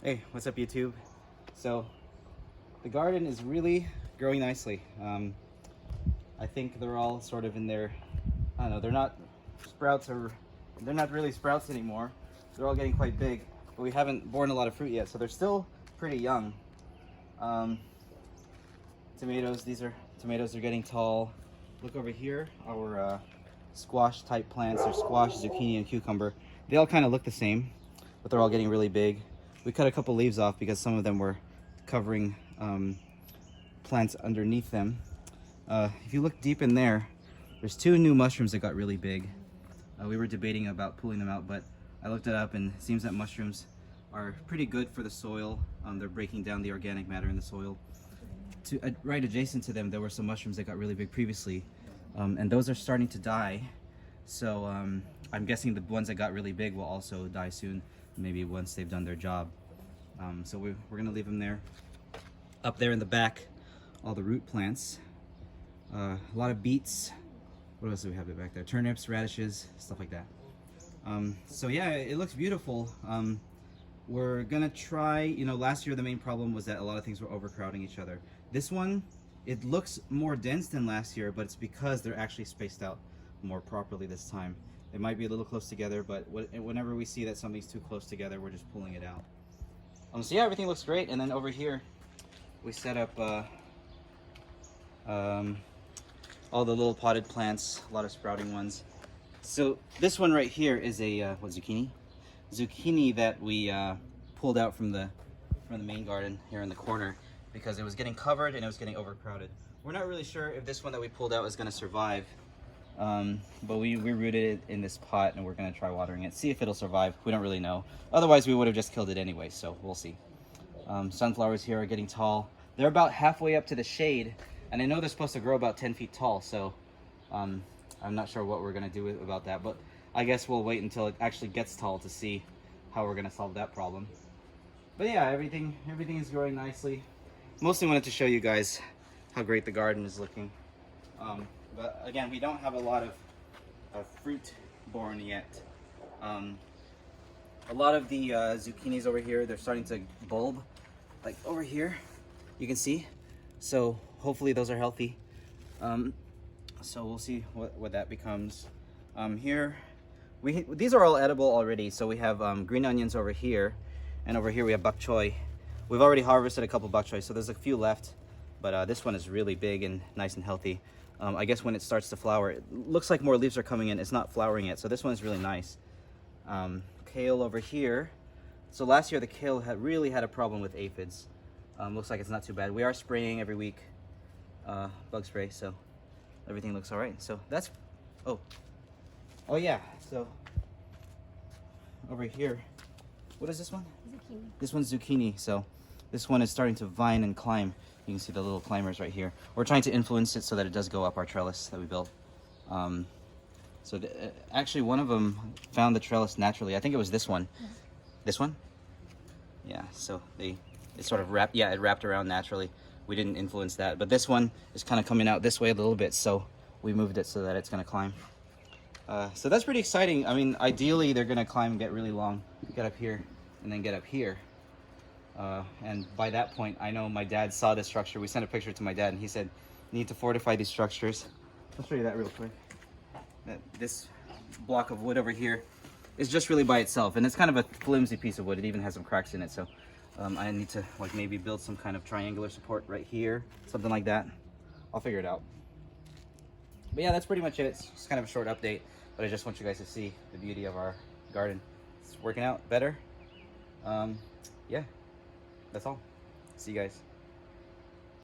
Hey, what's up YouTube? So the garden is really growing nicely. I think they're all sort of in their, I don't know, they're not sprouts or they're not really sprouts anymore. They're all getting quite big, but we haven't borne a lot of fruit yet, so they're still pretty young. Tomatoes, tomatoes are getting tall. Look over here, our squash type plants, or squash, zucchini, and cucumber. They all kind of look the same, but they're all getting really big. We cut a couple leaves off because some of them were covering plants underneath them. If you look deep in there, there's two new mushrooms that got really big. We were debating about pulling them out, but I looked it up and it seems that mushrooms are pretty good for the soil. They're breaking down the organic matter in the soil. Right adjacent to them, there were some mushrooms that got really big previously, and those are starting to die. So I'm guessing the ones that got really big will also die soon, maybe once they've done their job. So we're gonna leave them there. Up there in the back, all the root plants. A lot of beets. What else do we have back there? Turnips, radishes, stuff like that. So yeah, it looks beautiful. We're gonna try, last year the main problem was that a lot of things were overcrowding each other. This one, it looks more dense than last year, but it's because they're actually spaced out more properly this time. It might be a little close together, but whenever we see that something's too close together, we're just pulling it out. So yeah, everything looks great. And then over here, we set up all the little potted plants, a lot of sprouting ones. So this one right here is a zucchini? Zucchini that we pulled out from the main garden here in the corner because it was getting covered and it was getting overcrowded. We're not really sure if this one that we pulled out is going to survive, but we rooted it in this pot and we're going to try watering it, see if it'll survive. We don't really know. Otherwise we would have just killed it anyway, so we'll see. Sunflowers here are getting tall. They're about halfway up to the shade, and I know they're supposed to grow about 10 feet tall, so I'm not sure what we're going to do about that, but I guess we'll wait until it actually gets tall to see how we're going to solve that problem. But yeah, everything is growing nicely. Mostly wanted to show you guys how great the garden is looking. But again, we don't have a lot of fruit born yet. A lot of the zucchinis over here, they're starting to bulb. Like over here, you can see. So hopefully those are healthy. So we'll see what that becomes. Here, these are all edible already. So we have green onions over here, and over here we have bok choy. We've already harvested a couple bok choy, so there's a few left, but this one is really big and nice and healthy. I guess when it starts to flower, it looks like more leaves are coming in. It's not flowering yet, so this one is really nice. Kale over here. So last year the kale really had a problem with aphids. Looks like it's not too bad. We are spraying every week, bug spray, so everything looks all right. So that's, oh yeah, so over here, what is this one? Zucchini. This one's zucchini. So this one is starting to vine and climb. You can see the little climbers right here. We're trying to influence it so that it does go up our trellis that we built. Actually one of them found the trellis naturally. I think it was this one. Yeah. This one? Yeah, so it sort of wrapped, yeah, it wrapped around naturally. We didn't influence that, but this one is kind of coming out this way a little bit, so we moved it so that it's going to climb. So that's pretty exciting. I mean, ideally they're going to climb and get really long, get up here, and then get up here. And by that point, I know my dad saw this structure. We sent a picture to my dad, and he said, "You need to fortify these structures." I'll show you that real quick. This block of wood over here is just really by itself, and it's kind of a flimsy piece of wood. It even has some cracks in it, so I need to maybe build some kind of triangular support right here, something like that. I'll figure it out. But yeah, that's pretty much it. It's just kind of a short update, but I just want you guys to see the beauty of our garden. It's working out better. Yeah, that's all. See you guys.